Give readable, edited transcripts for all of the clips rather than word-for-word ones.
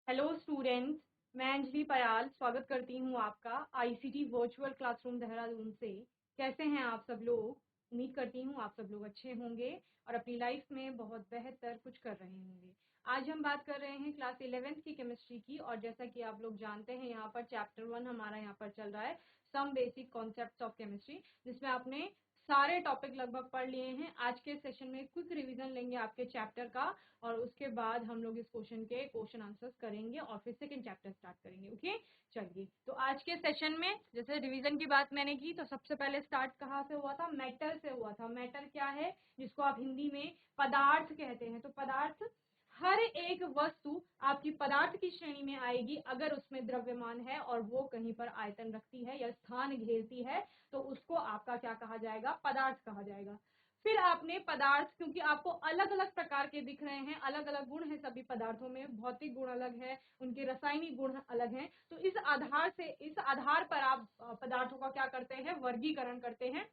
Hello students, मैं अंजलि पयाल स्वागत करती हूँ आपका आईसीटी वर्चुअल क्लासरूम देहरादून से। कैसे हैं आप सब लोग? उम्मीद करती हूँ आप सब लोग अच्छे होंगे और अपनी लाइफ में बहुत बेहतर कुछ कर रहे होंगे। आज हम बात कर रहे हैं क्लास 11th की केमिस्ट्री की, और जैसा कि आप लोग जानते हैं यहाँ पर चैप्टर 1 हमारा यहाँ पर चल रहा है, some basic concepts of chemistry, जिसमें आपने सारे टॉपिक लगभग पढ़ लिए हैं। आज के सेशन में क्विक रिवीजन लेंगे आपके चैप्टर का, और उसके बाद हम लोग इस क्वेश्चन आंसर्स करेंगे और फिर सेकंड चैप्टर स्टार्ट करेंगे। ओके, चलिए। तो आज के सेशन में जैसे रिवीजन की बात मैंने की, तो सबसे पहले स्टार्ट कहाँ से हुआ था? मैटर से हुआ था। मैटर क्या है? जिसको आप हिंदी में पदार्थ कहते हैं। तो पदार्थ, हर एक वस्तु आपकी पदार्थ की श्रेणी में आएगी अगर उसमें द्रव्यमान है और वो कहीं पर आयतन रखती है या स्थान घेरती है, तो उसको आपका क्या कहा जाएगा? पदार्थ कहा जाएगा। फिर आपने पदार्थ, क्योंकि आपको अलग अलग प्रकार के दिख रहे हैं, अलग अलग गुण हैं सभी पदार्थों में, भौतिक गुण अलग है, उनके रासायनिक गुण अलग हैं, तो इस आधार पर आप पदार्थों का क्या करते हैं? वर्गीकरण करते हैं।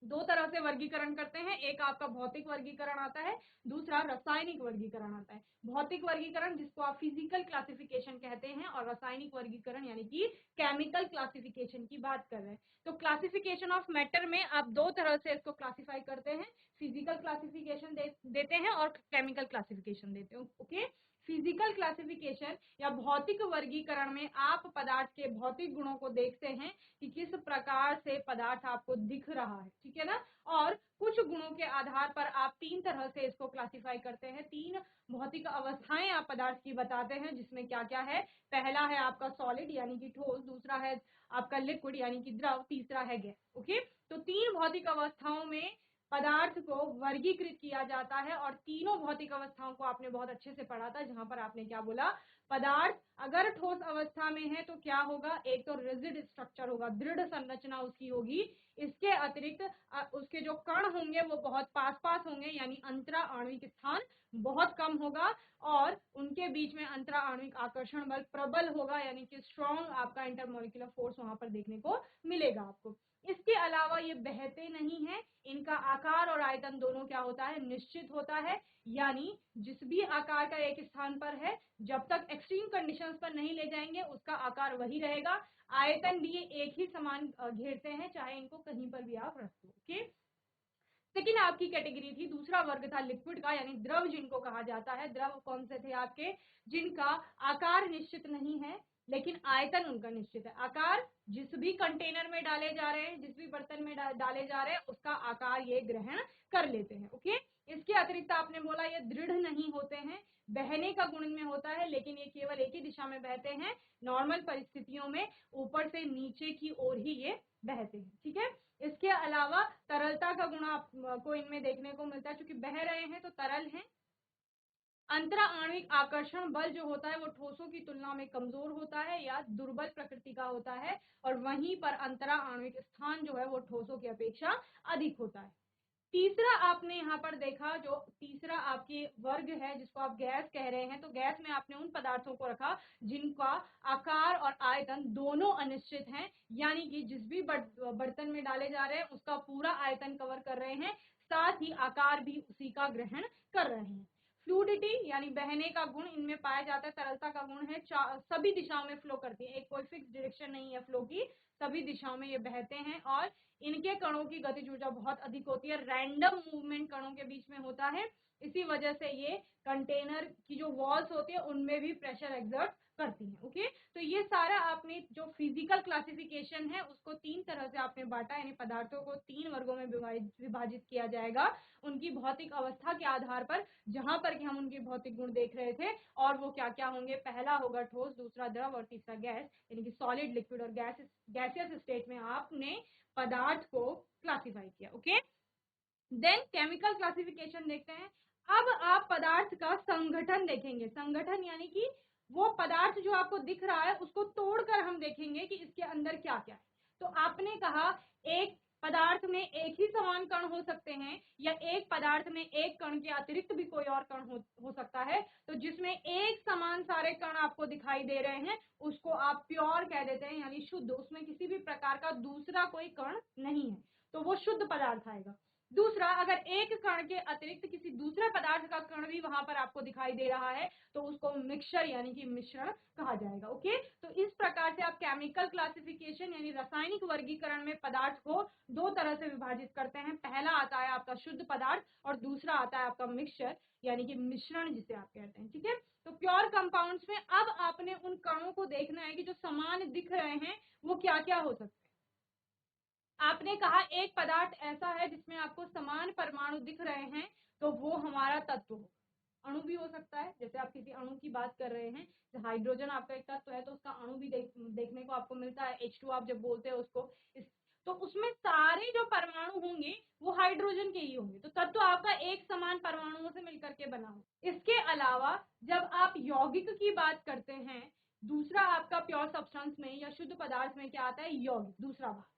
दो तरह से वर्गीकरण करते हैं, एक आपका भौतिक वर्गीकरण आता है, दूसरा रासायनिक वर्गीकरण आता है। भौतिक वर्गीकरण जिसको आप फिजिकल क्लासिफिकेशन कहते हैं, और रासायनिक वर्गीकरण यानी कि केमिकल क्लासिफिकेशन की बात कर रहे हैं। तो क्लासिफिकेशन ऑफ मैटर में आप दो तरह से इसको क्लासिफाई करते हैं, फिजिकल क्लासिफिकेशन देते हैं और केमिकल क्लासिफिकेशन देते हैं। ओके, फिजिकल क्लासिफिकेशन या भौतिक वर्गीकरण में आप पदार्थ के भौतिक गुणों को देखते हैं कि किस प्रकार से पदार्थ आपको दिख रहा है, ठीक है ना। और कुछ गुणों के आधार पर आप तीन तरह से इसको क्लासिफाई करते हैं, तीन भौतिक अवस्थाएं आप पदार्थ की बताते हैं, जिसमें क्या क्या है? पहला है आपका सॉलिड यानी कि ठोस, दूसरा है आपका लिक्विड यानी कि द्रव, तीसरा है गैस। ओके, तो तीन भौतिक अवस्थाओं में पदार्थ को वर्गीकृत किया जाता है, और तीनों भौतिक अवस्थाओं को आपने बहुत अच्छे से पढ़ा था, जहां पर आपने क्या बोला? पदार्थ अगर ठोस अवस्था में है तो क्या होगा? एक तो रिजिड स्ट्रक्चर होगा, दृढ़ संरचना उसकी होगी। इसके अतिरिक्त उसके जो कण होंगे वो बहुत पास पास होंगे, यानी अंतरा आणविक स्थान बहुत कम होगा, और उनके बीच में अंतरा आणविक आकर्षण बल प्रबल होगा, यानी कि स्ट्रॉन्ग आपका इंटरमोलिकुलर फोर्स वहां पर देखने को मिलेगा आपको। इसके अलावा ये बहते नहीं है, इनका आकार और आयतन दोनों क्या होता है? निश्चित होता है, यानी जिस भी आकार का एक स्थान पर है, जब तक एक्सट्रीम कंडीशंस पर नहीं ले जाएंगे उसका आकार वही रहेगा। आयतन भी एक ही समान घेरते हैं, चाहे इनको कहीं पर भी आप रख दो। ओके, सेकेंड आपकी कैटेगरी थी, दूसरा वर्ग था लिक्विड का, यानी द्रव जिनको कहा जाता है। द्रव कौन से थे आपके? जिनका आकार निश्चित नहीं है लेकिन आयतन उनका निश्चित है। आकार जिस भी कंटेनर में डाले जा रहे हैं, जिस भी बर्तन में डाले जा रहे हैं, उसका आकार ये ग्रहण कर लेते हैं। ओके, इसके अतिरिक्त आपने बोला ये दृढ़ नहीं होते हैं, बहने का गुण इनमें होता है, लेकिन ये केवल एक ही दिशा में बहते हैं। नॉर्मल परिस्थितियों में ऊपर से नीचे की ओर ही ये बहते हैं, ठीक है। इसके अलावा तरलता का गुण आपको इनमें देखने को मिलता है, क्योंकि बह रहे हैं तो तरल हैं। अंतरा आणविक आकर्षण बल जो होता है वो ठोसों की तुलना में कमजोर होता है या दुर्बल प्रकृति का होता है, और वहीं पर अंतरा आणविक स्थान जो है वो ठोसों की अपेक्षा अधिक होता है। तीसरा आपने यहाँ पर देखा, जो तीसरा आपकी वर्ग है जिसको आप गैस कह रहे हैं, तो गैस में आपने उन पदार्थों को रखा जिनका आकार और आयतन दोनों अनिश्चित हैं, यानी कि जिस भी बर्तन में डाले जा रहे हैं उसका पूरा आयतन कवर कर रहे हैं, साथ ही आकार भी उसी का ग्रहण कर रहे हैं। फ्लूडिटी यानी बहने का गुण इनमें पाया जाता है, तरलता का गुण है, सभी दिशाओं में फ्लो करती है, एक कोई फिक्स डायरेक्शन नहीं है फ्लो की, सभी दिशाओं में ये बहते हैं, और इनके कणों की गतिज ऊर्जा बहुत अधिक होती है, रैंडम मूवमेंट कणों के बीच में होता है। इसी वजह से ये कंटेनर की जो वॉल्स होती है उनमें भी प्रेशर एक्सर्ट करती है। ओके, तो ये सारा आपने जो फिजिकल क्लासिफिकेशन है उसको तीन तरह से आपने बांटा, यानी पदार्थों को तीन वर्गों में विभाजित किया जाएगा उनकी भौतिक अवस्था के आधार पर, जहां पर कि हम उनके भौतिक गुण देख रहे थे, और वो क्या क्या होंगे? पहला होगा ठोस, दूसरा द्रव, और तीसरा गैस, यानी कि सॉलिड, लिक्विड और गैसियस स्टेट में आपने पदार्थ को क्लासिफाई किया। ओके, देन केमिकल क्लासिफिकेशन देखते हैं। अब आप पदार्थ का संगठन देखेंगे। संगठन यानी कि वो पदार्थ जो आपको दिख रहा है उसको तोड़कर हम देखेंगे कि इसके अंदर क्या क्या है। तो आपने कहा एक पदार्थ में एक ही समान कण हो सकते हैं, या एक पदार्थ में एक कण के अतिरिक्त भी कोई और कण हो सकता है। तो जिसमें एक समान सारे कण आपको दिखाई दे रहे हैं उसको आप प्योर कह देते हैं, यानी शुद्ध, उसमें किसी भी प्रकार का दूसरा कोई कण नहीं है, तो वो शुद्ध पदार्थ आएगा। दूसरा, अगर एक कण के अतिरिक्त किसी दूसरे पदार्थ का कण भी वहां पर आपको दिखाई दे रहा है तो उसको मिक्सचर यानी कि मिश्रण कहा जाएगा। ओके, तो इस प्रकार से आप केमिकल क्लासिफिकेशन यानी रासायनिक वर्गीकरण में पदार्थ को दो तरह से विभाजित करते हैं। पहला आता है आपका शुद्ध पदार्थ और दूसरा आता है आपका मिक्सचर यानी कि मिश्रण जिसे आप कहते हैं। ठीक है, तो प्योर कंपाउंड्स में अब आपने उन कणों को देखना है कि जो समान दिख रहे हैं वो क्या क्या हो सकते हैं। आपने कहा एक पदार्थ ऐसा है जिसमें आपको समान परमाणु दिख रहे हैं तो वो हमारा तत्व हो, अणु भी हो सकता है। जैसे आप किसी अणु की बात कर रहे हैं, तो हाइड्रोजन आपका एक तत्व है तो उसका अणु भी देखने को आपको मिलता है। H2 आप जब बोलते हैं उसको तो उसमें सारे जो परमाणु होंगे वो हाइड्रोजन के ही होंगे, तो तत्व आपका एक समान परमाणुओं से मिलकर के बना हो। इसके अलावा जब आप यौगिक की बात करते हैं, दूसरा आपका प्योर सब्सटेंस में या शुद्ध पदार्थ में क्या आता है, यौगिक, दूसरा भाग।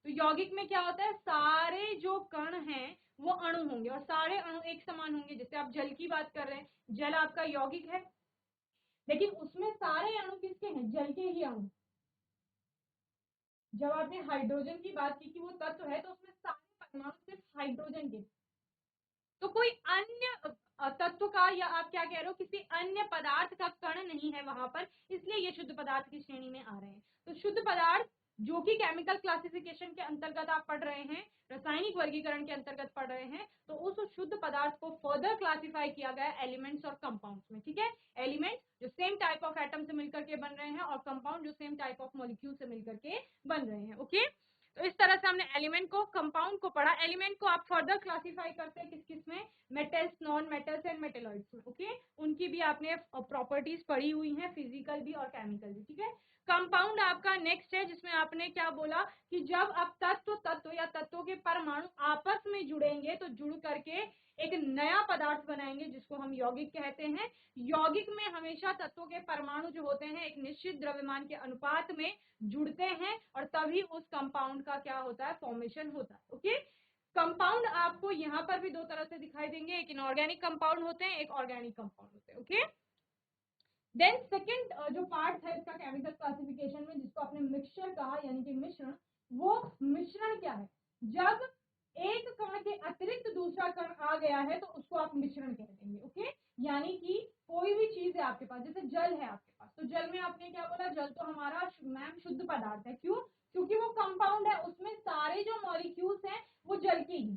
तो यौगिक में क्या होता है, सारे जो कण हैं वो अणु होंगे और सारे अणु एक समान होंगे। जैसे आप जल की बात कर रहे हैं, जल आपका यौगिक है लेकिन उसमें सारे अणु किसके हैं, जल के ही अणु। जब आपने हाइड्रोजन की बात की कि वो तत्व है तो उसमें सारे परमाणु सिर्फ हाइड्रोजन के, तो कोई अन्य तत्व का या आप क्या कह रहे हो किसी अन्य पदार्थ का कण नहीं है वहां पर, इसलिए ये शुद्ध पदार्थ की श्रेणी में आ रहे हैं। तो शुद्ध पदार्थ जो कि केमिकल क्लासिफिकेशन के अंतर्गत आप पढ़ रहे हैं, रासायनिक वर्गीकरण के अंतर्गत पढ़ रहे हैं, तो उस शुद्ध पदार्थ को फर्दर क्लासिफाई किया गया एलिमेंट्स और कंपाउंड्स में। ठीक है, एलिमेंट्स जो सेम टाइप ऑफ एटम से मिलकर के बन रहे हैं और कंपाउंड जो सेम टाइप ऑफ मॉलिक्यूल से मिलकर के बन रहे हैं। ओके, तो इस तरह से हमने एलिमेंट को, कंपाउंड को पढ़ा। एलिमेंट को आप फर्दर क्लासिफाई करते हैं किस किस में, metals, non metals and metalloids में। ओके, उनकी भी आपने प्रॉपर्टीज पढ़ी हुई हैं, फिजिकल भी और केमिकल भी। ठीक है, कंपाउंड आपका नेक्स्ट है जिसमें आपने क्या बोला कि जब आप तत्व या तत्वों के परमाणु आपस में जुड़ेंगे तो जुड़ करके एक नया पदार्थ बनाएंगे जिसको हम यौगिक कहते हैं। यौगिक में हमेशा तत्वों के परमाणु जो होते हैं एक निश्चित द्रव्यमान के अनुपात में जुड़ते हैं और तभी उस कंपाउंड का क्या होता है, फॉर्मेशन होता है। ओके, कंपाउंड आपको यहाँ पर भी दो तरह से दिखाई देंगे, एक इनऑर्गेनिक कंपाउंड होते हैं, एक ऑर्गेनिक कंपाउंड होते हैं। ओके, देन सेकंड जो पार्ट है इसका केमिकल क्लासिफिकेशन में जिसको आपने मिक्सचर कहा यानी कि मिश्रण, वो मिश्रण क्या है, जब एक कण के अतिरिक्त दूसरा कण आ गया है तो उसको आप मिश्रण कह देंगे। ओके, यानी कि कोई भी चीज है आपके पास, जैसे जल है आपके पास, तो जल में आपने क्या बोला, जल तो हमारा मैम शुद्ध पदार्थ है। क्यों, क्योंकि वो कंपाउंड है, उसमें सारे जो मॉलिक्यूल्स हैं वो जल के ही,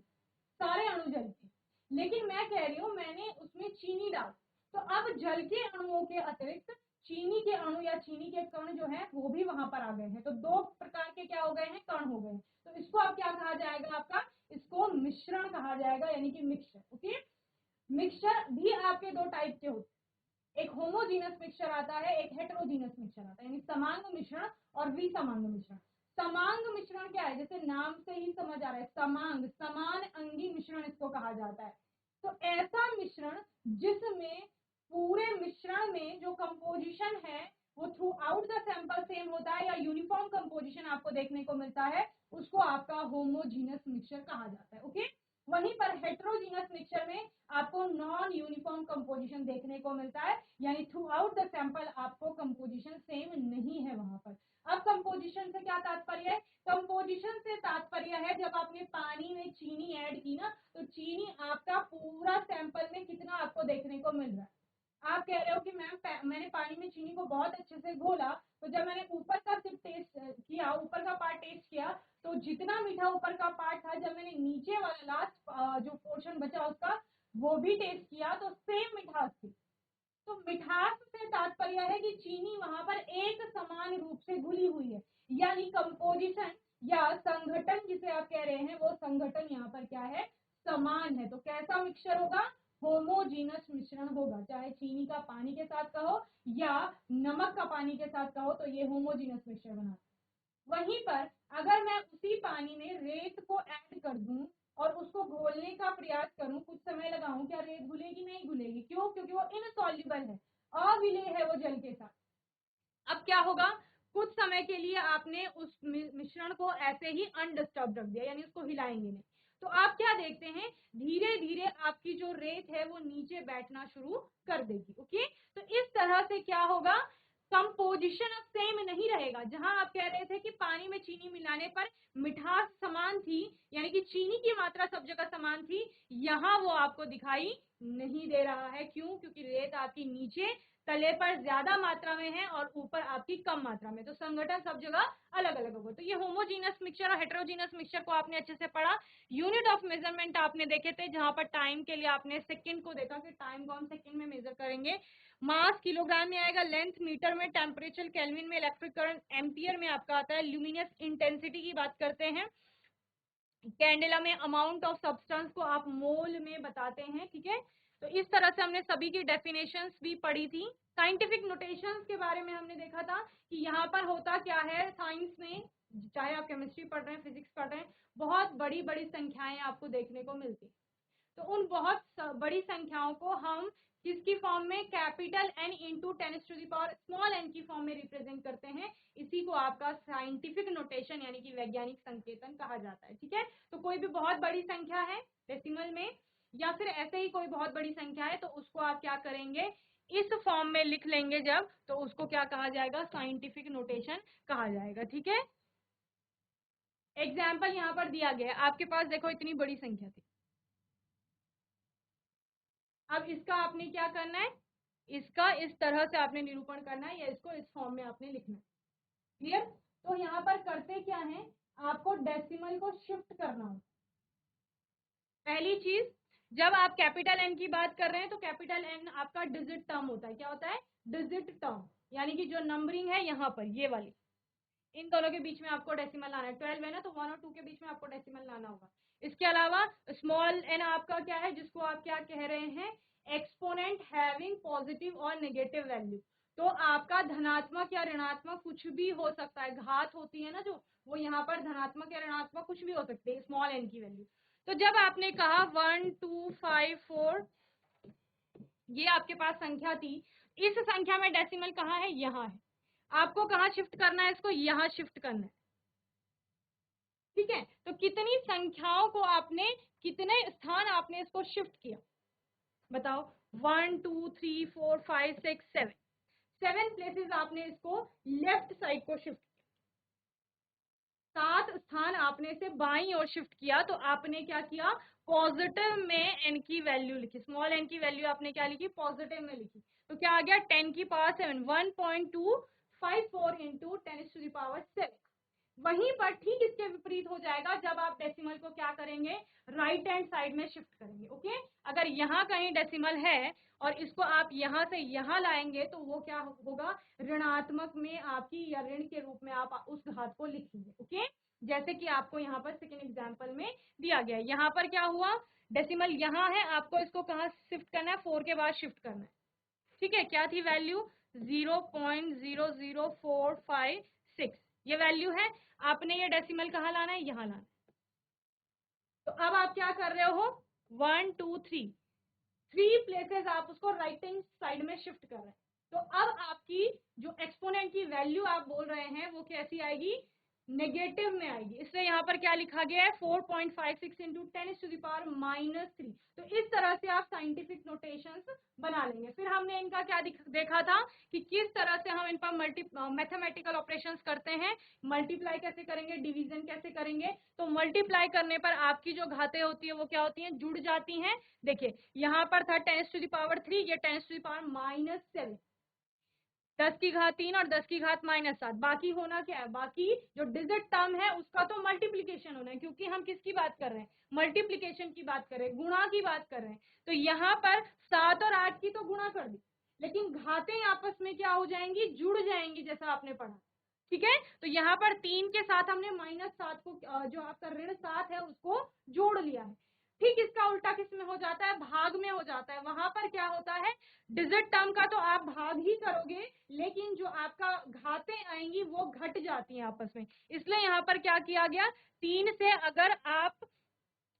सारे अणु जल के। लेकिन मैं कह रही हूँ मैंने उसमें चीनी डाल, तो अब जल के अणुओं के अतिरिक्त चीनी के अणु या चीनी के कण जो है वो भी वहां पर आ गए हैं, तो दो प्रकार के क्या हो गए हैं, कण हो गए। तो इसको अब क्या कहा जाएगा आपका, इसको मिश्रण कहा जाएगा यानी कि मिक्सचर। ओके, मिक्सचर भी आपके दो टाइप के होते हैं, एक होमोजीनस मिक्सचर आता है, एक हेटेरोजीनस मिक्सचर आता है, यानी समांग मिश्रण और विसमांग मिश्रण। समांग मिश्रण क्या है, जैसे नाम से ही समझ आ रहा है, समांग, समान अंगी मिश्रण इसको कहा जाता है। तो ऐसा मिश्रण जिसमें पूरे मिश्रण में जो कंपोजिशन है वो through out the sample same होता है या यूनिफॉर्म कंपोजिशन आपको देखने को मिलता है, उसको आपका होमोजीनस मिक्सचर कहा जाता है। ओके, वहीं पर हेटेरोजीनस मिक्सचर में आपको नॉन यूनिफॉर्म कंपोजिशन देखने को मिलता है, यानी थ्रू आउट द सैंपल आपको कंपोजिशन सेम नहीं है वहां पर। अब कंपोजिशन से क्या तात्पर्य है, कंपोजिशन से तात्पर्य है जब आपने पानी में चीनी ऐड की ना, तो चीनी आपका पूरा सैंपल में कितना आपको देखने को मिल रहा है। आप कह रहे हो कि मैम मैंने पानी में चीनी को बहुत अच्छे से घोला, तो जब मैंने ऊपर का सिर्फ टेस्ट किया, ऊपर का पार्ट टेस्ट किया, तो जितना मीठा ऊपर का पार्ट था, जब मैंने नीचे वाला लास्ट जो पोर्शन बचा उसका वो भी टेस्ट किया तो सेम मिठास थी। तो मिठास से तात्पर्य है कि चीनी वहां पर एक समान रूप से घुली हुई है, यानी कंपोजिशन या संगठन जिसे आप कह रहे हैं वो संगठन यहाँ पर क्या है, समान है। तो कैसा मिक्सचर होगा, होमोजीनस मिश्रण होगा, चाहे चीनी का पानी के साथ कहो या नमक का पानी के साथ कहो, तो ये होमोजीनस मिक्सचर बनाता है। वहीं पर अगर मैं उसी पानी में रेत को ऐड कर दूं और उसको घोलने का प्रयास करूं, कुछ समय लगाऊं, क्या रेत घुलेगी, नहीं घुलेगी। क्यों, क्योंकि वो इनसॉल्युबल है, अविलेय है वो जल के साथ। अब क्या होगा, कुछ समय के लिए आपने उस मिश्रण को ऐसे ही अनडिस्टर्ब रख दिया, यानी उसको हिलाएंगे नहीं, तो आप क्या देखते हैं, धीरे धीरे आपकी जो रेत है वो नीचे बैठना शुरू कर देगी। ओके, तो इस तरह से क्या होगा, कंपोजिशन अब सेम नहीं रहेगा। जहां आप कह रहे थे कि पानी में चीनी मिलाने पर मिठास समान थी, यानी कि चीनी की मात्रा सब जगह समान थी, यहाँ वो आपको दिखाई नहीं दे रहा है। क्यों? क्योंकि रेत आपकी नीचे तले पर ज्यादा मात्रा में है और ऊपर आपकी कम मात्रा में, तो संगठन सब जगह अलग अलग होगा। तो ये होमोजीनस मिक्सचर और हेटेरोजीनस मिक्सचर को आपने अच्छे से पढ़ा। यूनिट ऑफ मेजरमेंट आपने देखे थे, जहां पर टाइम के लिए आपने सेकंड को देखा कि टाइम को हम सेकंड में मेजर करेंगे। मास किलोग्राम में आएगा, लेंथ मीटर में, टेम्परेचर केल्विन में, इलेक्ट्रिक करंट एम्पियर में आपका आता है। ल्यूमिनस इंटेंसिटी की बात करते हैं, कैंडेला में अमाउंट ऑफ सब्सटेंस को आप मोल में बताते हैं। ठीक है, तो इस तरह से हमने सभी की डेफिनेशंस भी पढ़ी थी। साइंटिफिक नोटेशंस के बारे में हमने देखा था कि यहाँ पर होता क्या है साइंस में, चाहे आप केमिस्ट्री पढ़ रहे हैं, फिजिक्स पढ़ रहे हैं, बहुत बड़ी बड़ी संख्याएं आपको देखने को मिलती। तो उन बहुत बड़ी संख्याओं को हम किसकी फॉर्म में, capital N into 10⁻⁴ small n की फॉर्म में रिप्रेजेंट करते हैं। इसी को आपका साइंटिफिक नोटेशन यानी कि वैज्ञानिक संकेतन कहा जाता है। ठीक है, तो कोई भी बहुत बड़ी संख्या है डेसिमल में या फिर ऐसे ही कोई बहुत बड़ी संख्या है, तो उसको आप क्या करेंगे, इस फॉर्म में लिख लेंगे जब, तो उसको क्या कहा जाएगा, साइंटिफिक नोटेशन कहा जाएगा। ठीक है, एग्जाम्पल यहाँ पर दिया गया है, आपके पास देखो इतनी बड़ी संख्या थी। अब इसका आपने क्या करना है, इसका इस तरह से आपने निरूपण करना है या इसको इस फॉर्म में आपने लिखना है। क्लियर? तो यहाँ पर करते क्या है, आपको डेसिमल को शिफ्ट करना हो। पहली चीज, जब आप कैपिटल N की बात कर रहे हैं तो कैपिटल N आपका डिजिट टर्म होता है। क्या होता है? डिजिट टर्म, यानी कि जो नंबरिंग है यहाँ पर ये वाली, इन दोनों के बीच में आपको डेसिमल लाना है। 12 है ना, तो 1 और 2 के बीच में आपको डेसिमल लाना होगा। इसके अलावा स्मॉल n आपका क्या है, जिसको आप क्या कह रहे हैं, एक्सपोनेंट हैविंग पॉजिटिव और नेगेटिव वैल्यू। तो आपका धनात्मक या ऋणात्मक कुछ भी हो सकता है, घात होती है ना जो, वो यहाँ पर धनात्मक या ऋणात्मक कुछ भी हो सकती है स्मॉल n की वैल्यू। तो जब आपने कहा 1 2 5 4 ये आपके पास संख्या थी, इस संख्या में डेसिमल कहाँ है, यहाँ है। आपको कहाँ शिफ्ट करना है, इसको यहाँ शिफ्ट करना है। ठीक है, तो कितनी संख्याओं को आपने, कितने स्थान आपने इसको शिफ्ट किया, बताओ। 1 2 3 4 5 6 7 7 प्लेसेस आपने इसको लेफ्ट साइड को शिफ्ट किया। 7 स्थान आपने इसे बाईं ओर शिफ्ट किया। तो आपने क्या किया, पॉजिटिव में n की वैल्यू लिखी, स्मॉल n की वैल्यू आपने क्या लिखी, पॉजिटिव में लिखी। तो क्या आ गया, 10 की पावर 7, 1.254 इंटू 10⁻⁷। वहीं पर ठीक इसके विपरीत हो जाएगा जब आप डेसिमल को क्या करेंगे, राइट हैंड साइड में शिफ्ट करेंगे। ओके, अगर यहाँ कहीं डेसिमल है और इसको आप यहाँ से यहाँ लाएंगे तो वो क्या होगा, ऋणात्मक में आपकी या ऋण के रूप में आप उस घात को लिखेंगे। ओके, जैसे कि आपको यहाँ पर सेकेंड एग्जाम्पल में दिया गया है। यहाँ पर क्या हुआ, डेसिमल यहाँ है, आपको इसको कहाँ शिफ्ट करना है, 4 के बाद शिफ्ट करना है। ठीक है, क्या थी वैल्यू, 0.00456 ये वैल्यू है। आपने ये डेसिमल कहाँ लाना है, यहाँ लाना है। तो अब आप क्या कर रहे हो, 1 2 3 प्लेसेस आप उसको राइट हैंड साइड में शिफ्ट कर रहे हैं। तो अब आपकी जो एक्सपोनेंट की वैल्यू आप बोल रहे हैं वो कैसी आएगी, नेगेटिव में आएगी। इसलिए यहाँ पर क्या लिखा गया है, 4.56 इंटू 10⁻⁻3। तो इस तरह से आप साइंटिफिक नोटेशंस बना लेंगे। फिर हमने इनका क्या देखा था कि किस तरह से हम इन पर मैथमेटिकल ऑपरेशंस करते हैं, मल्टीप्लाई कैसे करेंगे, डिवीजन कैसे करेंगे। तो मल्टीप्लाई करने पर आपकी जो घातें होती है वो क्या होती हैं, जुड़ जाती हैं। देखिए यहाँ पर था 10⁻3, ये 10⁻⁻7, 10 की घात 3 और 10 की घात -7। बाकी होना क्या है, बाकी जो डिजिट टर्म है उसका तो मल्टीप्लीकेशन होना है, क्योंकि हम किसकी बात कर रहे हैं, मल्टीप्लीकेशन की बात कर रहे हैं, गुणा की बात कर रहे हैं। तो यहाँ पर 7 और 8 की तो गुणा कर दी, लेकिन घातें आपस में क्या हो जाएंगी, जुड़ जाएंगी, जैसा आपने पढ़ा। ठीक है, तो यहाँ पर 3 के साथ हमने -7 को, जो आपका ऋण 7 है उसको जोड़ लिया है। ठीक इसका उल्टा किस में हो जाता है, भाग में हो जाता है। वहां पर क्या होता है, डिजिट टर्म का तो आप भाग ही करोगे, लेकिन जो आपका घातें आएंगी वो घट जाती हैं आपस में। इसलिए यहाँ पर क्या किया गया, 3 से अगर आप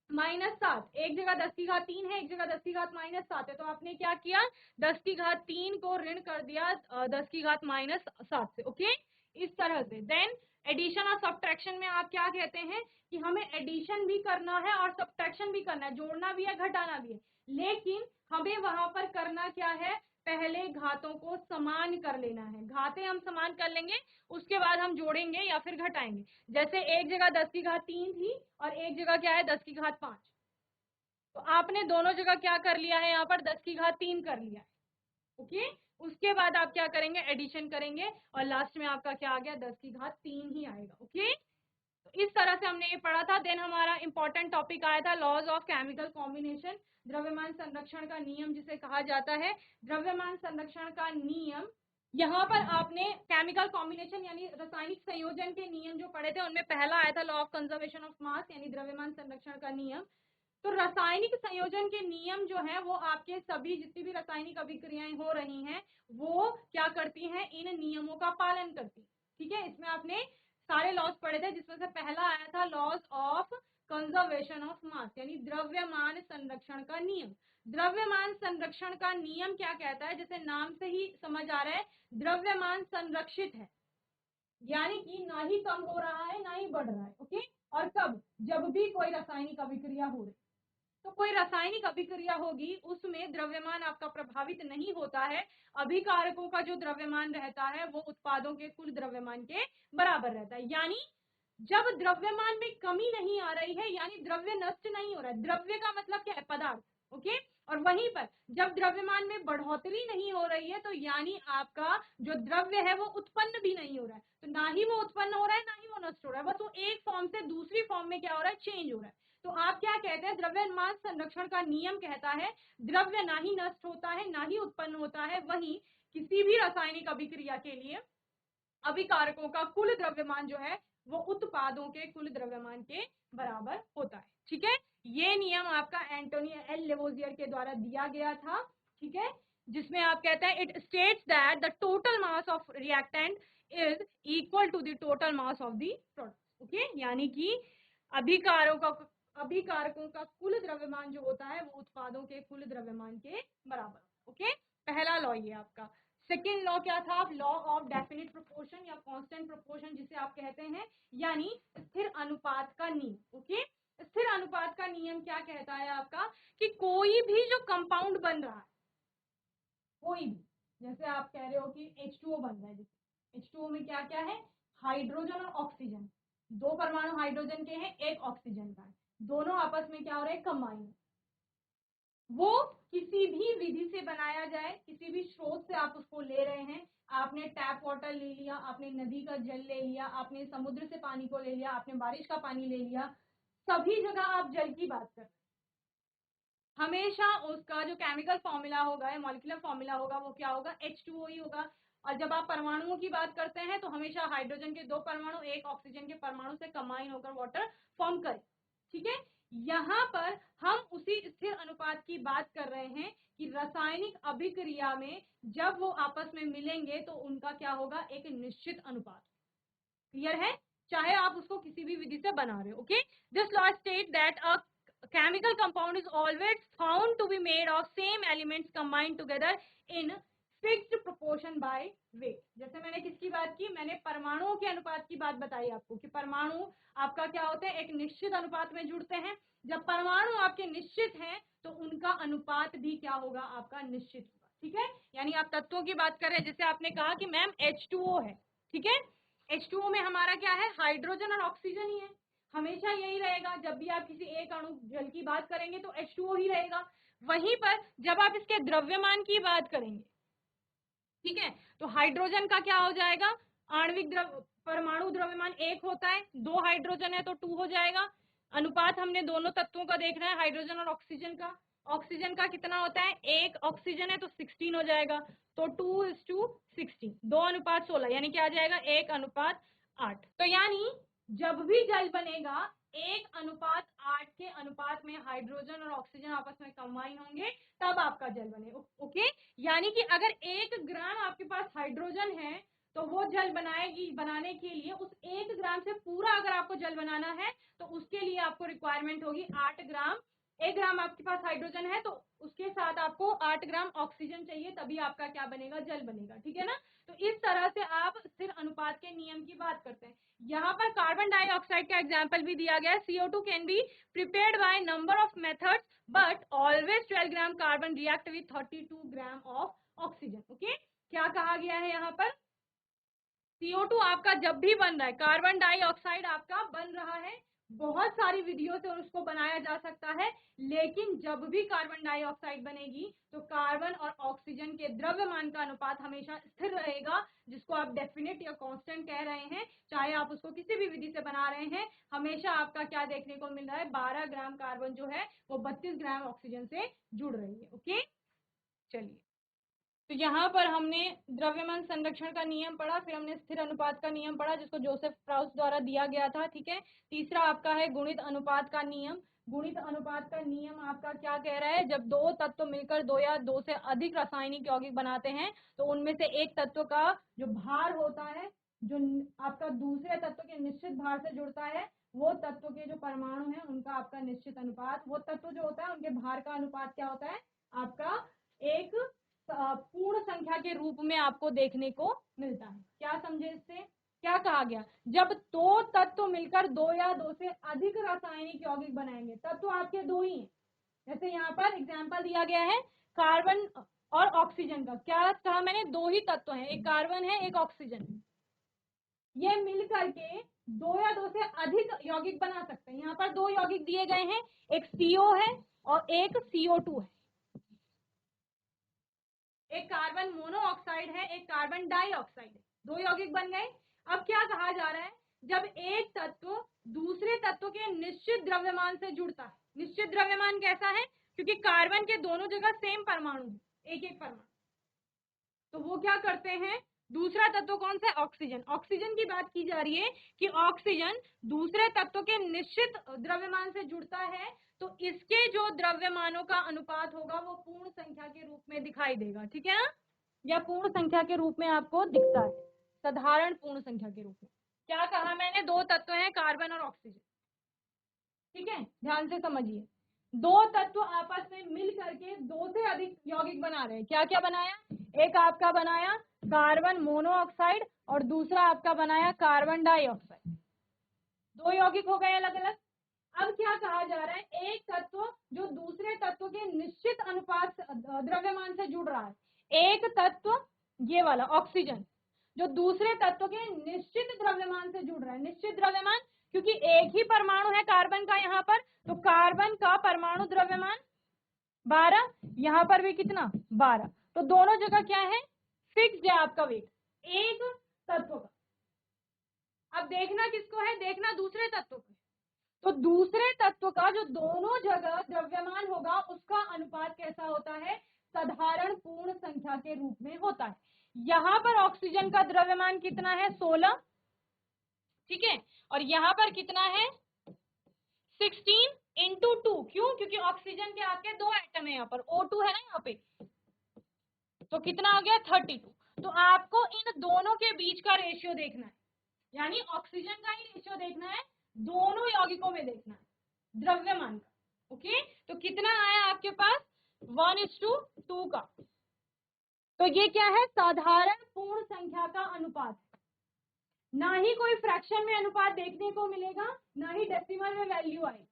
-7, एक जगह 10 की घात 3 है, एक जगह 10 की घात -7 है, तो आपने क्या किया, 10 की घात 3 को ऋण कर दिया 10 की घात -7 से। ओके, इस तरह से। देन एडिशन और सब्ट्रैक्शन में आप क्या कहते हैं कि हमें एडिशन भी करना है और सब्ट्रैक्शन भी करना है, जोड़ना भी है, घटाना भी है, लेकिन हमें वहां पर करना क्या है, पहले घातों को समान कर लेना है। घातें हम समान कर लेंगे, उसके बाद हम जोड़ेंगे या फिर घटाएंगे। जैसे एक जगह 10 की घात 3 थी और एक जगह क्या है 10 की घात 5, तो आपने दोनों जगह क्या कर लिया है, यहाँ पर 10 की घात 3 कर लिया है। ओके, उसके बाद आप क्या करेंगे, एडिशन करेंगे और लास्ट में आपका क्या आ गया, 10 की घात 3 ही आएगा। ओके, तो इस तरह से हमने ये पढ़ा था। देन हमारा इंपॉर्टेंट टॉपिक आया था लॉज ऑफ केमिकल कॉम्बिनेशन, द्रव्यमान संरक्षण का नियम जिसे कहा जाता है। द्रव्यमान संरक्षण का नियम, यहाँ पर आपने केमिकल कॉम्बिनेशन यानी रासायनिक संयोजन के नियम जो पढ़े थे, उनमें पहला आया था law of conservation of mass यानी द्रव्यमान संरक्षण का नियम। तो रासायनिक संयोजन के नियम जो है वो आपके सभी जितनी भी रासायनिक अभिक्रियाएं हो रही हैं वो क्या करती हैं, इन नियमों का पालन करती हैं। ठीक है, इसमें आपने सारे लॉज पढ़े थे, जिसमें से पहला आया था laws of conservation of mass यानी द्रव्यमान संरक्षण का नियम। द्रव्यमान संरक्षण का नियम क्या कहता है, जैसे नाम से ही समझ आ रहा है, द्रव्यमान संरक्षित है यानी कि ना ही कम हो रहा है ना ही बढ़ रहा है। ओके, और कब, जब भी कोई रासायनिक अभिक्रिया हो रही, तो कोई रासायनिक अभिक्रिया होगी उसमें द्रव्यमान आपका प्रभावित नहीं होता है। अभिकारकों का जो द्रव्यमान रहता है वो उत्पादों के कुल द्रव्यमान के बराबर रहता है। यानी जब द्रव्यमान में कमी नहीं आ रही है यानी द्रव्य नष्ट नहीं हो रहा है। द्रव्य का मतलब क्या है, पदार्थ। ओके, और वहीं पर जब द्रव्यमान में बढ़ोतरी नहीं हो रही है तो यानी आपका जो द्रव्य है वो उत्पन्न भी नहीं हो रहा है। तो ना ही वो उत्पन्न हो रहा है ना ही वो नष्ट हो रहा है, बस वो एक फॉर्म से दूसरी फॉर्म में क्या हो रहा है, चेंज हो रहा है। तो आप क्या कहते हैं, द्रव्यमान संरक्षण का नियम कहता है द्रव्य ना ही नष्ट होता है ना ही उत्पन्न होता है, वहीं किसी भी रासायनिक अभिक्रिया के लिए अभिकारकों का कुल द्रव्यमान जो है वो उत्पादों के कुल द्रव्यमान के बराबर होता है। ठीक है, ये नियम आपका एंटोनी एल लेवोजियर के द्वारा दिया गया था। ठीक है, जिसमें आप कहते हैं it states that the total mass of reactant is equal to the total mass of the product. Okay, यानी कि अभिकारकों का कुल द्रव्यमान जो होता है वो उत्पादों के कुल द्रव्यमान के बराबर। ओके, पहला लॉ ये आपका। सेकेंड लॉ क्या था, लॉ ऑफ डेफिनिट प्रोपोर्शन या कांस्टेंट प्रोपोर्शन जिसे आप कहते हैं, यानी स्थिर अनुपात का नियम। ओके, स्थिर अनुपात का नियम क्या कहता है आपका, कि कोई भी जो कंपाउंड बन रहा है, कोई भी, जैसे आप कह रहे हो कि H2O बन रहा है, H2O में क्या क्या है, हाइड्रोजन और ऑक्सीजन, दो परमाणु हाइड्रोजन के हैं एक ऑक्सीजन का है, दोनों आपस में क्या हो रहे हैं, कंबाइन। वो किसी भी विधि से बनाया जाए, किसी भी स्रोत से आप उसको ले रहे हैं, आपने टैप वाटर ले लिया, आपने नदी का जल ले लिया, आपने समुद्र से पानी को ले लिया, आपने बारिश का पानी ले लिया, सभी जगह आप जल की बात कर रहे हैं। हमेशा उसका जो केमिकल फॉर्मूला होगा या मॉलिक्यूलर फॉर्मूला होगा वो क्या होगा, H2O ही होगा। और जब आप परमाणुओं की बात करते हैं तो हमेशा हाइड्रोजन के दो परमाणु एक ऑक्सीजन के परमाणु से कंबाइन होकर वाटर फॉर्म करें। ठीक है, यहाँ पर हम उसी स्थिर अनुपात की बात कर रहे हैं कि रासायनिक अभिक्रिया में जब वो आपस में मिलेंगे तो उनका क्या होगा, एक निश्चित अनुपात। क्लियर है, चाहे आप उसको किसी भी विधि से बना रहे हो। Okay, this law state that a chemical compound is always found to be made of same elements combined together in fixed proportion by weight। जैसे मैंने किसकी बात की, मैंने परमाणुओं के अनुपात की बात बताई आपको कि परमाणु आपका क्या होते हैं, एक निश्चित अनुपात में जुड़ते हैं। जब परमाणु आपके निश्चित हैं तो उनका अनुपात भी क्या होगा, आपका निश्चित होगा। ठीक है, यानी आप तत्वों की बात कर रहे हैं, जैसे आपने कहा कि मैम H2O है। ठीक है, H2O में हमारा क्या है, हाइड्रोजन और ऑक्सीजन ही है, हमेशा यही रहेगा। जब भी आप किसी एक अणु जल की बात करेंगे तो H2O ही रहेगा। वहीं पर जब आप इसके द्रव्यमान की बात करेंगे, ठीक है, तो हाइड्रोजन का क्या हो जाएगा, आणविक परमाणु द्रव्यमान एक होता है, दो हाइड्रोजन है तो 2 हो जाएगा। अनुपात हमने दोनों तत्वों का देखना है, हाइड्रोजन और ऑक्सीजन का। ऑक्सीजन का कितना होता है, एक ऑक्सीजन है तो 16 हो जाएगा, तो 2:16, 2:16 यानी क्या आ जाएगा, 1:8। तो यानी जब भी जल बनेगा 1:8 के अनुपात में हाइड्रोजन और ऑक्सीजन आपस में कंबाइन होंगे तब आपका जल बनेगा। ओके, यानी कि अगर 1 ग्राम आपके पास हाइड्रोजन है तो वो जल बनाने के लिए उस 1 ग्राम से पूरा अगर आपको जल बनाना है तो उसके लिए आपको रिक्वायरमेंट होगी 8 ग्राम 1 ग्राम आपके पास हाइड्रोजन है तो उसके साथ आपको 8 ग्राम ऑक्सीजन चाहिए, तभी आपका क्या बनेगा, जल बनेगा, ठीक है ना। तो इस तरह से आप स्थिर अनुपात के नियम की बात करते हैं। यहाँ पर कार्बन डाइऑक्साइड का एग्जाम्पल भी दिया गया है, CO2 can be prepared by number of methods but always 12 gram carbon react with 32 gram of oxygen. Okay, क्या कहा गया है यहाँ पर, CO2 आपका जब भी बन रहा है, कार्बन डाइऑक्साइड आपका बन रहा है, बहुत सारी विधियों से उसको बनाया जा सकता है, लेकिन जब भी कार्बन डाइऑक्साइड बनेगी तो कार्बन और ऑक्सीजन के द्रव्यमान का अनुपात हमेशा स्थिर रहेगा, जिसको आप डेफिनेट या कांस्टेंट कह रहे हैं, चाहे आप उसको किसी भी विधि से बना रहे हैं, हमेशा आपका क्या देखने को मिल रहा है, 12 ग्राम कार्बन जो है वो 32 ग्राम ऑक्सीजन से जुड़ रही है। ओके, चलिए, तो यहाँ पर हमने द्रव्यमान संरक्षण का नियम पढ़ा, फिर हमने स्थिर अनुपात का नियम पढ़ा जिसको जोसेफ प्राउस द्वारा दिया गया था, ठीक है। तीसरा आपका है गुणित अनुपात का नियम। गुणित अनुपात का नियम आपका क्या कह रहा है, जब दो तत्व मिलकर दो या दो से अधिक रासायनिक यौगिक बनाते हैं तो उनमें से एक तत्व का जो भार होता है, जो आपका दूसरे तत्व के निश्चित भार से जुड़ता है, वो तत्व के जो परमाणु है उनका आपका निश्चित अनुपात, वो तत्व जो होता है उनके भार का अनुपात क्या होता है, आपका एक पूर्ण संख्या के रूप में आपको देखने को मिलता है। क्या समझे इससे, क्या कहा गया, जब दो तत्व मिलकर दो या दो से अधिक रासायनिक यौगिक बनाएंगे, तत्व आपके दो ही हैं। जैसे यहाँ पर एग्जांपल दिया गया है कार्बन और ऑक्सीजन का, क्या कहा मैंने, दो ही तत्व हैं, एक कार्बन है एक ऑक्सीजन है, ये मिलकर के दो या दो से अधिक यौगिक बना सकते हैं। यहाँ पर दो यौगिक दिए गए हैं, एक CO है और एक CO2 है, एक कार्बन मोनोऑक्साइड है एक कार्बन डाइऑक्साइड है, दो यौगिक बन गए। अब क्या कहा जा रहा है, जब एक तत्व दूसरे तत्व के निश्चित द्रव्यमान से जुड़ता है, निश्चित द्रव्यमान कैसा है, क्योंकि कार्बन के दोनों जगह सेम परमाणु है, एक एक परमाणु, तो वो क्या करते हैं, दूसरा तत्व कौन सा, ऑक्सीजन, ऑक्सीजन की बात की जा रही है कि ऑक्सीजन दूसरे तत्व के निश्चित द्रव्यमान से जुड़ता है, तो इसके जो द्रव्यमानों का अनुपात होगा वो पूर्ण संख्या के रूप में दिखाई देगा, ठीक है ना, या पूर्ण संख्या के रूप में आपको दिखता है, साधारण पूर्ण संख्या के रूप में। क्या कहा मैंने, दो तत्व हैं कार्बन और ऑक्सीजन, ठीक है, ध्यान से समझिए, दो तत्व आपस में मिल करके दो से अधिक यौगिक बना रहे हैं, क्या क्या बनाया, एक आपका बनाया कार्बन मोनोऑक्साइड और दूसरा आपका बनाया कार्बन डाइऑक्साइड, दो यौगिक हो गए अलग अलग। अब क्या कहा जा रहा है, एक तत्व जो दूसरे तत्व के निश्चित अनुपात द्रव्यमान से जुड़ रहा है, एक तत्व ये वाला ऑक्सीजन जो दूसरे तत्व के निश्चित द्रव्यमान से जुड़ रहा है, निश्चित द्रव्यमान क्योंकि एक ही परमाणु है कार्बन का यहाँ पर, तो कार्बन का परमाणु द्रव्यमान 12, यहाँ पर भी कितना 12, तो दोनों जगह क्या है, फिक्स्ड है आपका वेट एक तत्व का। अब देखना किसको है, देखना दूसरे तत्व को, तो दूसरे तत्व का जो दोनों जगह द्रव्यमान होगा उसका अनुपात कैसा होता है, साधारण पूर्ण संख्या के रूप में होता है। यहाँ पर ऑक्सीजन का द्रव्यमान कितना है, 16, ठीक है, और यहाँ पर कितना है 16 इंटू 2, क्यों, क्योंकि ऑक्सीजन के आपके दो एटम है, यहाँ पर O2 है ना यहाँ पे, तो कितना हो गया 32। तो आपको इन दोनों के बीच का रेशियो देखना है, यानी ऑक्सीजन का ही रेशियो देखना है, दोनों यौगिकों में देखना है द्रव्यमान का। ओके, तो कितना आया आपके पास 1:2 का, तो ये क्या है, साधारण पूर्ण संख्या का अनुपात, ना ही कोई फ्रैक्शन में अनुपात देखने को मिलेगा, ना ही डेसिमल में वैल्यू आएगी,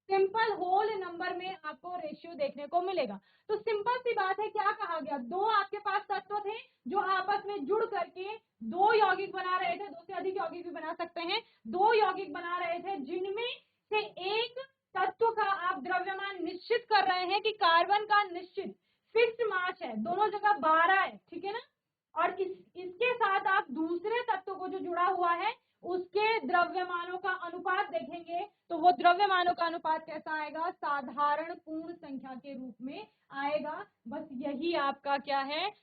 सिंपल होल नंबर में आपको रेशियो देखने को मिलेगा। तो सिंपल सी बात है, क्या कहा गया, दो आपके पास तत्व थे जो आपस में जुड़ करके दो यौगिक बना रहे थे, दो से अधिक यौगिक भी बना सकते हैं, दो यौगिक बना रहे थे जिनमें से एक तत्व का आप द्रव्यमान निश्चित कर रहे हैं कि कार्बन का निश्चित फिक्स्ड मास है, दोनों जगह 12 है, ठीक है ना, और इसके साथ आप दूसरे तत्व को जो जुड़ा हुआ है उसके द्रव्यमानों का अनुपात देखेंगे, तो वो द्रव्यमानों का अनुपात कैसा आएगा, साधारण पूर्ण संख्या के रूप में आएगा। बस यही आपका क्या है,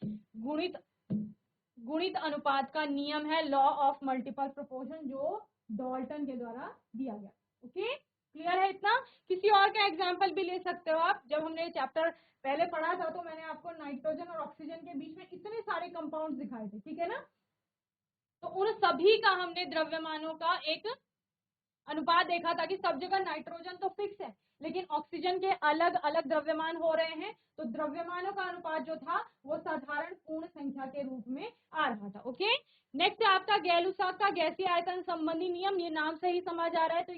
गुणित अनुपात का नियम है, लॉ ऑफ मल्टीपल प्रोपोर्शन, जो डाल्टन के द्वारा दिया गया। ओके, क्लियर है इतना, किसी और का एग्जाम्पल भी ले सकते हो आप। जब हमने चैप्टर पहले पढ़ा था तो मैंने आपको नाइट्रोजन और ऑक्सीजन के बीच में इतने सारे कंपाउंड दिखाए थे, ठीक है ना, तो उन सभी का हमने द्रव्यमानों का एक अनुपात देखा था कि सब जगह नाइट्रोजन तो फिक्स है, लेकिन ऑक्सीजन के अलग अलग द्रव्यमान हो रहे हैं, तो द्रव्यमानों का अनुपात जो था वो साधारण पूर्ण संख्या के रूप में आ रहा था। ओके, नेक्स्ट आपका गैलुसाक का गैसीय आयतन संबंधी नियम, ये नाम से ही समझ आ रहा है, तो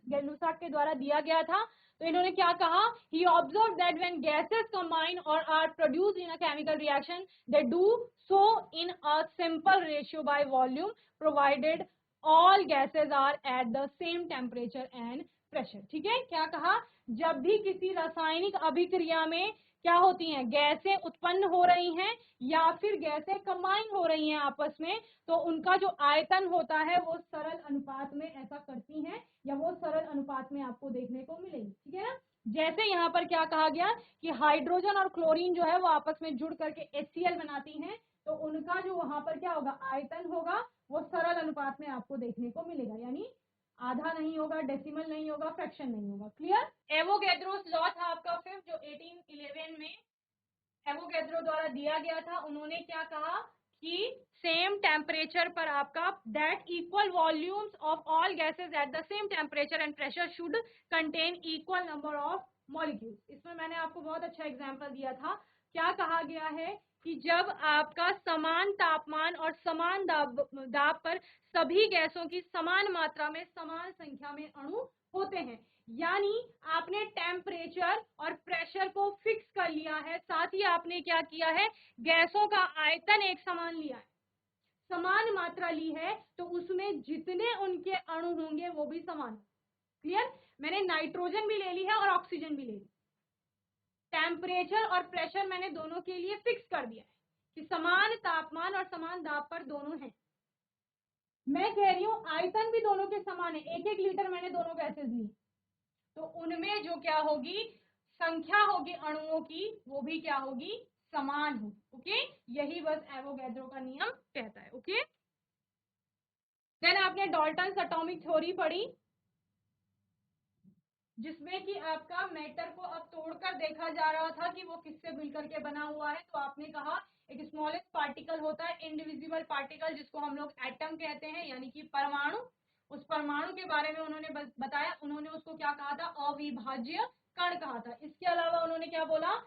गैलुसाक के द्वारा दिया गया था। तो इन्होंने क्या कहा, he observed that when gases combine or are produced in a chemical reaction, they do so in a simple ratio by volume, provided all gases are at the same temperature and pressure। ठीक है, क्या कहा, जब भी किसी रासायनिक अभिक्रिया में क्या होती हैं, गैसें उत्पन्न हो रही हैं या फिर गैसें कंबाइन हो रही हैं आपस में, तो उनका जो आयतन होता है वो सरल अनुपात में ऐसा करती हैं, या वो सरल अनुपात में आपको देखने को मिलेगी। ठीक है ना, जैसे यहाँ पर क्या कहा गया कि हाइड्रोजन और क्लोरीन जो है वो आपस में जुड़ करके HCl बनाती हैं, तो उनका जो वहां पर क्या होगा, आयतन होगा, वो सरल अनुपात में आपको देखने को मिलेगा, यानी आधा नहीं होगा, डेसिमल नहीं होगा, फ्रैक्शन नहीं होगा। क्लियर। एवोगैड्रोस लॉ था आपका फिफ्थ, जो 1811 में एवोगैड्रो द्वारा दिया गया था। उन्होंने क्या कहा कि सेम टेम्परेचर पर आपका that equal volumes of all gases at the same temperature and pressure should contain equal number of molecules. इसमें मैंने आपको बहुत अच्छा एग्जांपल दिया था। क्या कहा गया है कि जब आपका समान तापमान और समान दाब पर सभी गैसों की समान मात्रा में समान संख्या में अणु होते हैं, यानी आपने टेम्परेचर और प्रेशर को फिक्स कर लिया है, साथ ही आपने क्या किया है, गैसों का आयतन एक समान लिया है, समान मात्रा ली है, तो उसमें जितने उनके अणु होंगे वो भी समान। क्लियर। मैंने नाइट्रोजन भी ले ली है और ऑक्सीजन भी ले ली, टेम्परेचर और प्रेशर मैंने दोनों के लिए फिक्स कर दिया है कि समान तापमान और समान दाब पर दोनों हैं। मैं कह रही हूं आयतन भी दोनों के समान है, 1-1 लीटर मैंने दोनों गैसेज ली, तो उनमें जो क्या होगी, संख्या होगी अणुओं की, वो भी क्या होगी, समान होगी। ओके, यही बस एवोगैड्रो का नियम कहता है। ओके, देन आपने डाल्टन्स एटॉमिक थ्योरी पढ़ी, जिसमें कि आपका मैटर को अब तोड़कर देखा जा रहा था कि वो किससे मिलकर के बना हुआ है। तो आपने कहा एक स्मॉलेस्ट पार्टिकल होता है, इंडिविजिबल पार्टिकल, जिसको हम लोग एटम कहते हैं, यानी कि परमाणु। उस परमाणु के बारे में उन्होंने बताया, उन्होंने उसको क्या कहा था, अविभाज्य कण कहा था। इसके अलावा उन्होंने क्या बोला,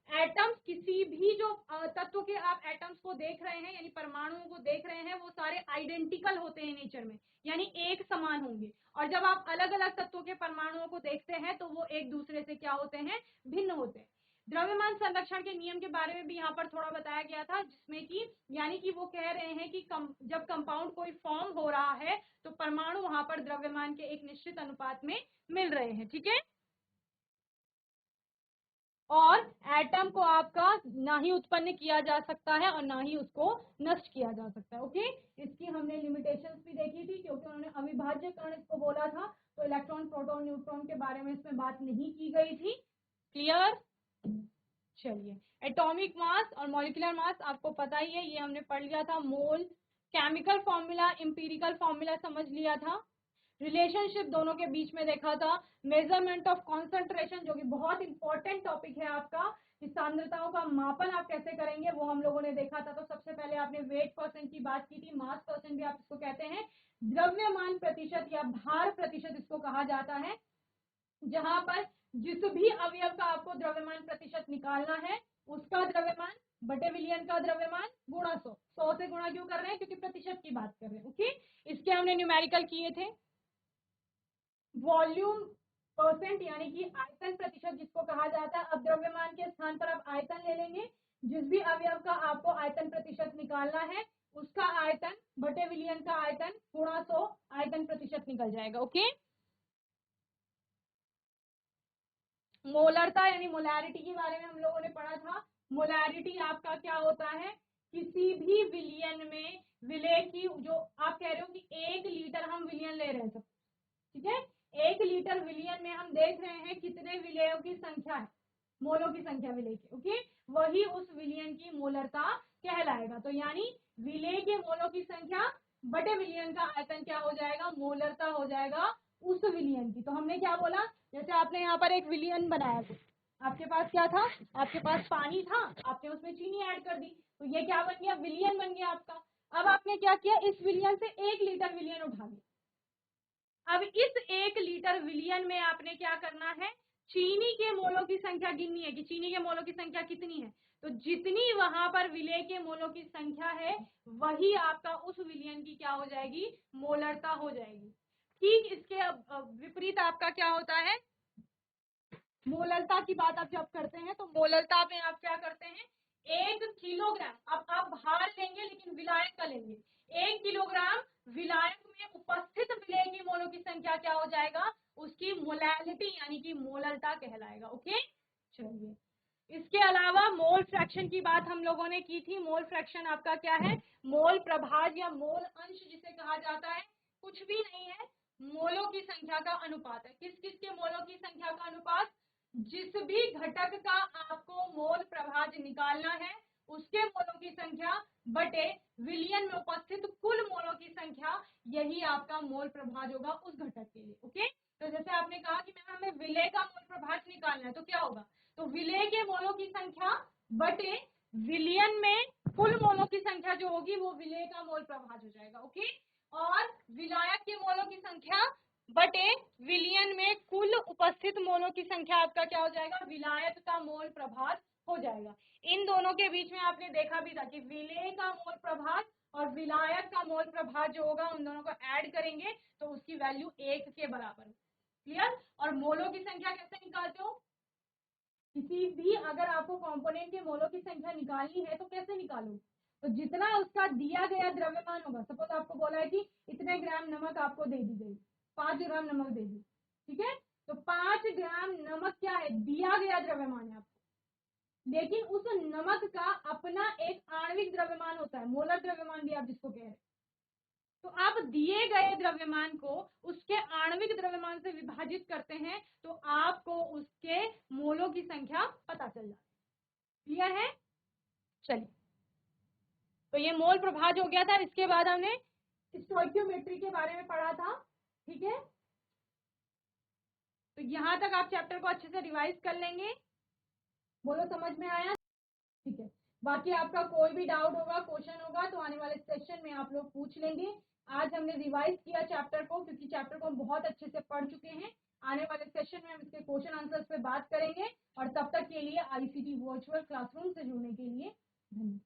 एटम्स, किसी भी जो तत्व के आप एटम्स को देख रहे हैं, यानी परमाणुओं को देख रहे हैं, वो सारे आइडेंटिकल होते हैं नेचर में, यानी एक समान होंगे। और जब आप अलग अलग तत्वों के परमाणुओं को देखते हैं तो वो एक दूसरे से क्या होते हैं, भिन्न होते हैं। द्रव्यमान संरक्षण के नियम के बारे में भी यहाँ पर थोड़ा बताया गया था, जिसमें कि यानी कि वो कह रहे हैं कि जब कंपाउंड कोई फॉर्म हो रहा है तो परमाणु वहां पर द्रव्यमान के एक निश्चित अनुपात में मिल रहे हैं। ठीक है, और एटम को आपका ना ही उत्पन्न किया जा सकता है और ना ही उसको नष्ट किया जा सकता है। ओके, इसकी हमने लिमिटेशंस भी देखी थी, क्योंकि उन्होंने अविभाज्य कण इसको बोला था, तो इलेक्ट्रॉन, प्रोटॉन, न्यूट्रॉन के बारे में इसमें बात नहीं की गई थी। क्लियर। चलिए, एटॉमिक मास और मॉलिक्यूलर मास आपको पता ही है, ये हमने पढ़ लिया था। मोल, केमिकल फॉर्मूला, एम्पिरिकल फॉर्मूला समझ लिया था। रिलेशनशिप दोनों के बीच में देखा था। मेजरमेंट ऑफ कॉन्सेंट्रेशन, जो कि बहुत इंपॉर्टेंट टॉपिक है आपका, कि सांद्रताओं का मापन आप कैसे करेंगे, वो हम लोगों ने देखा था। तो सबसे पहले आपने वेट परसेंट की बात की थी, मास परसेंट भी आप इसको कहते हैं, द्रव्यमान प्रतिशत या भार प्रतिशत इसको कहा जाता है, जहां पर जिस भी अवयव का आपको द्रव्यमान प्रतिशत निकालना है, उसका द्रव्यमान बटे विलियन का द्रव्यमान गुणा 100 से गुणा क्यों कर रहे हैं, क्योंकि प्रतिशत की बात कर रहे हैं। ओके, इसके हमने न्यूमेरिकल किए थे। वॉल्यूम परसेंट, यानी कि आयतन प्रतिशत जिसको कहा जाता है। अब द्रव्यमान के स्थान पर आप आयतन ले लेंगे, जिस भी अवयव का आपको आयतन प्रतिशत निकालना है, उसका आयतन बटे विलियन का आयतन गुणा 100 आयतन प्रतिशत निकल जाएगा। ओके, मोलरता यानी मोलैरिटी के बारे में हम लोगों ने पढ़ा था। मोलैरिटी आपका क्या होता है, किसी भी विलियन में विलेय की, जो आप कह रहे हो कि 1 लीटर हम विलियन ले रहे हैं सब, ठीक है, 1 लीटर विलियन में हम देख रहे हैं कितने विलेयों की संख्या है, मोलों की संख्या विलेय की। ओके, वही उस विलियन की मोलरता कहलाएगा। तो यानी विलेय के मोलों की संख्या बटे विलियन का आयतन क्या हो जाएगा, मोलरता हो जाएगा उस विलियन की। तो हमने क्या बोला, जैसे आपने यहाँ पर एक विलियन बनाया था, आपके पास क्या था, आपके पास पानी था, आपने उसमें चीनी ऐड कर दी, तो ये क्या बन गया, विलियन बन गया आपका। अब आपने क्या किया, इस विलियन से 1 लीटर विलियन उठा लिया, अब इस 1 लीटर विलियन में आपने क्या करना है, चीनी के मोलों की संख्या गिननी है कि चीनी के मोलों की संख्या कितनी है। तो जितनी वहां पर विलेय के मोलों की संख्या है वही आपका उस विलियन की क्या हो जाएगी, मोलरता हो जाएगी। ठीक इसके विपरीत आपका क्या होता है, मोलरता की बात आप जब करते हैं तो मोलरता में आप क्या करते हैं, 1 किलोग्राम, अब आप भार लेंगे लेकिन विलायक का लेंगे, 1 किलोग्राम विलायक में उपस्थित विलेय की मोलों की संख्या क्या हो जाएगा, उसकी मोलैलिटी यानी कि मोलरता कहलाएगा। ओके, चलिए इसके अलावा मोल फ्रैक्शन की बात हम लोगों ने की थी। मोल फ्रैक्शन आपका क्या है, मोल प्रभाज या मोल अंश जिसे कहा जाता है, कुछ भी नहीं है, मोलों की संख्या का अनुपात है। किस किस के मोलों की संख्या का अनुपात, जिस भी घटक का आपको मोल प्रभाज निकालना है उसके मोलों की संख्या बटे विलियन में उपस्थित कुल मोलों की संख्या, यही आपका मोल प्रभाज होगा उस घटक के लिए। ओके, तो जैसे आपने कहा कि मैम हमें विलेय का मोल प्रभाज निकालना है तो क्या होगा, तो विलेय के मोलों की संख्या बटे विलियन में कुल मोलों की संख्या जो होगी वो विलेय का मोल प्रभाज हो जाएगा। ओके, और विलायक के मोलों की संख्या बटे विलियन में कुल उपस्थित मोलों की संख्या आपका क्या हो जाएगा, विलायक का मोल प्रभाज हो जाएगा। इन दोनों के बीच में आपने देखा भी था कि विलेय का मोल प्रभाज और विलायक का मोल प्रभाज जो होगा उन दोनों को ऐड करेंगे तो उसकी वैल्यू 1 के बराबर। क्लियर, और मोलों की संख्या कैसे निकालते हो, किसी भी अगर आपको कंपोनेंट के मोलों की संख्या निकालनी है तो कैसे निकालो, तो जितना उसका दिया गया द्रव्यमान होगा, सपोज आपको बोला है कि इतने ग्राम नमक आपको दे दी गई, 5 ग्राम नमक दे दी, ठीक है, तो 5 ग्राम नमक क्या है, दिया गया द्रव्यमान है आपको, लेकिन उस नमक का अपना एक आणविक द्रव्यमान होता है, मोलर द्रव्यमान भी आप जिसको कह रहे हैं। तो आप दिए गए द्रव्यमान को उसके आणविक द्रव्यमान से विभाजित करते हैं तो आपको उसके मोलों की संख्या पता चल जाती है। क्लियर है, चलिए तो ये मोल प्रभाज हो गया था। इसके बाद हमने स्टोइकियोमेट्री के बारे में पढ़ा था, ठीक है, तो यहां तक आप चैप्टर को अच्छे से रिवाइज कर लेंगे। बोलो समझ में आया, ठीक है, बाकी आपका कोई भी डाउट होगा, क्वेश्चन होगा तो आने वाले सेशन में आप लोग पूछ लेंगे। आज हमने रिवाइज किया चैप्टर को क्योंकि चैप्टर को हम बहुत अच्छे से पढ़ चुके हैं। आने वाले सेशन में हम इसके क्वेश्चन आंसर्स पे बात करेंगे और तब तक के लिए आईसीटी वर्चुअल क्लासरूम से जुड़ने के लिए धन्यवाद।